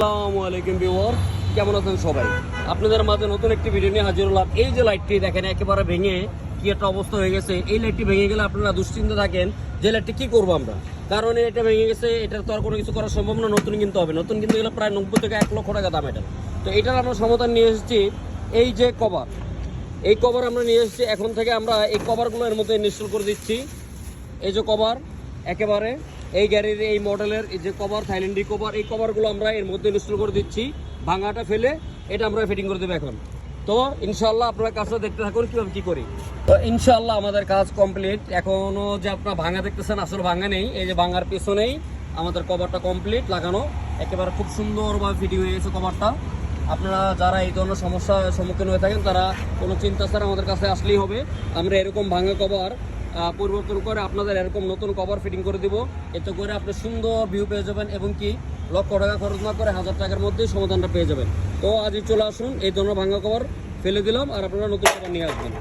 আসসালামু আলাইকুম ভিউয়ার, কেমন আছেন সবাই? আপনাদের মাঝে নতুন একটি ভিডিও নিয়ে হাজির হলাম। এই যে লাইটটি দেখেন একেবারে ভেঙে কি একটা অবস্থা হয়ে গেছে। এই লাইটটি ভেঙে গেলে আপনারা দুশ্চিন্তা থাকেন যে লাইটটি কি করবো আমরা, কারণ এটা ভেঙে গেছে, এটার তো আর কোনো কিছু করা সম্ভব না। নতুন কিনতে হবে, নতুন কিনতে গেলে প্রায় 90 থেকে 1 লক্ষ টাকা দাম এটা। তো এটার আমরা সমাধান নিয়ে এসেছি এই যে কভার। এই কভার আমরা নিয়ে এসেছি, এখন থেকে আমরা এই কভারগুলো এর মধ্যে ইনস্টল করে দিচ্ছি। এই যে কভার একেবারে এই গাড়ির এই মডেলের এই যে কভার, থাইল্যান্ডি কভার, এই কভারগুলো আমরা এর মধ্যে ইনস্টল করে দিচ্ছি। ভাঙাটা ফেলে এটা আমরা ফিটিং করে দেবো এখন। তো ইনশাল্লাহ আপনারা কাজটা দেখতে থাকুন কীভাবে কী করি। তো ইনশাল্লাহ আমাদের কাজ কমপ্লিট। এখনও যে আপনারা ভাঙা দেখতেছেন, আসলে ভাঙা নেই। এই যে ভাঙার পেছনেই আমাদের কভারটা কমপ্লিট লাগানো, একেবারে খুব সুন্দরভাবে ফিটিং হয়ে গেছে কভারটা। আপনারা যারা এই ধরনের সমস্যার সম্মুখীন হয়ে থাকেন তারা কোনো চিন্তা ছাড়া আমাদের কাছে আসলেই হবে। আমরা এরকম ভাঙা কভার পরিবর্তন করে আপনাদের এরকম নতুন কভার ফিটিং করে দিব। এতে করে আপনি সুন্দর ভিউ পেয়ে যাবেন এবং কি লক্ষ টাকা খরচ না করে 1000 টাকার মধ্যেই সমাধানটা পেয়ে যাবেন। তো আজই চলে আসুন, এই ধরনের ভাঙা কভার ফেলে দিলাম আর আপনারা নতুন কভার নিয়ে আসবেন।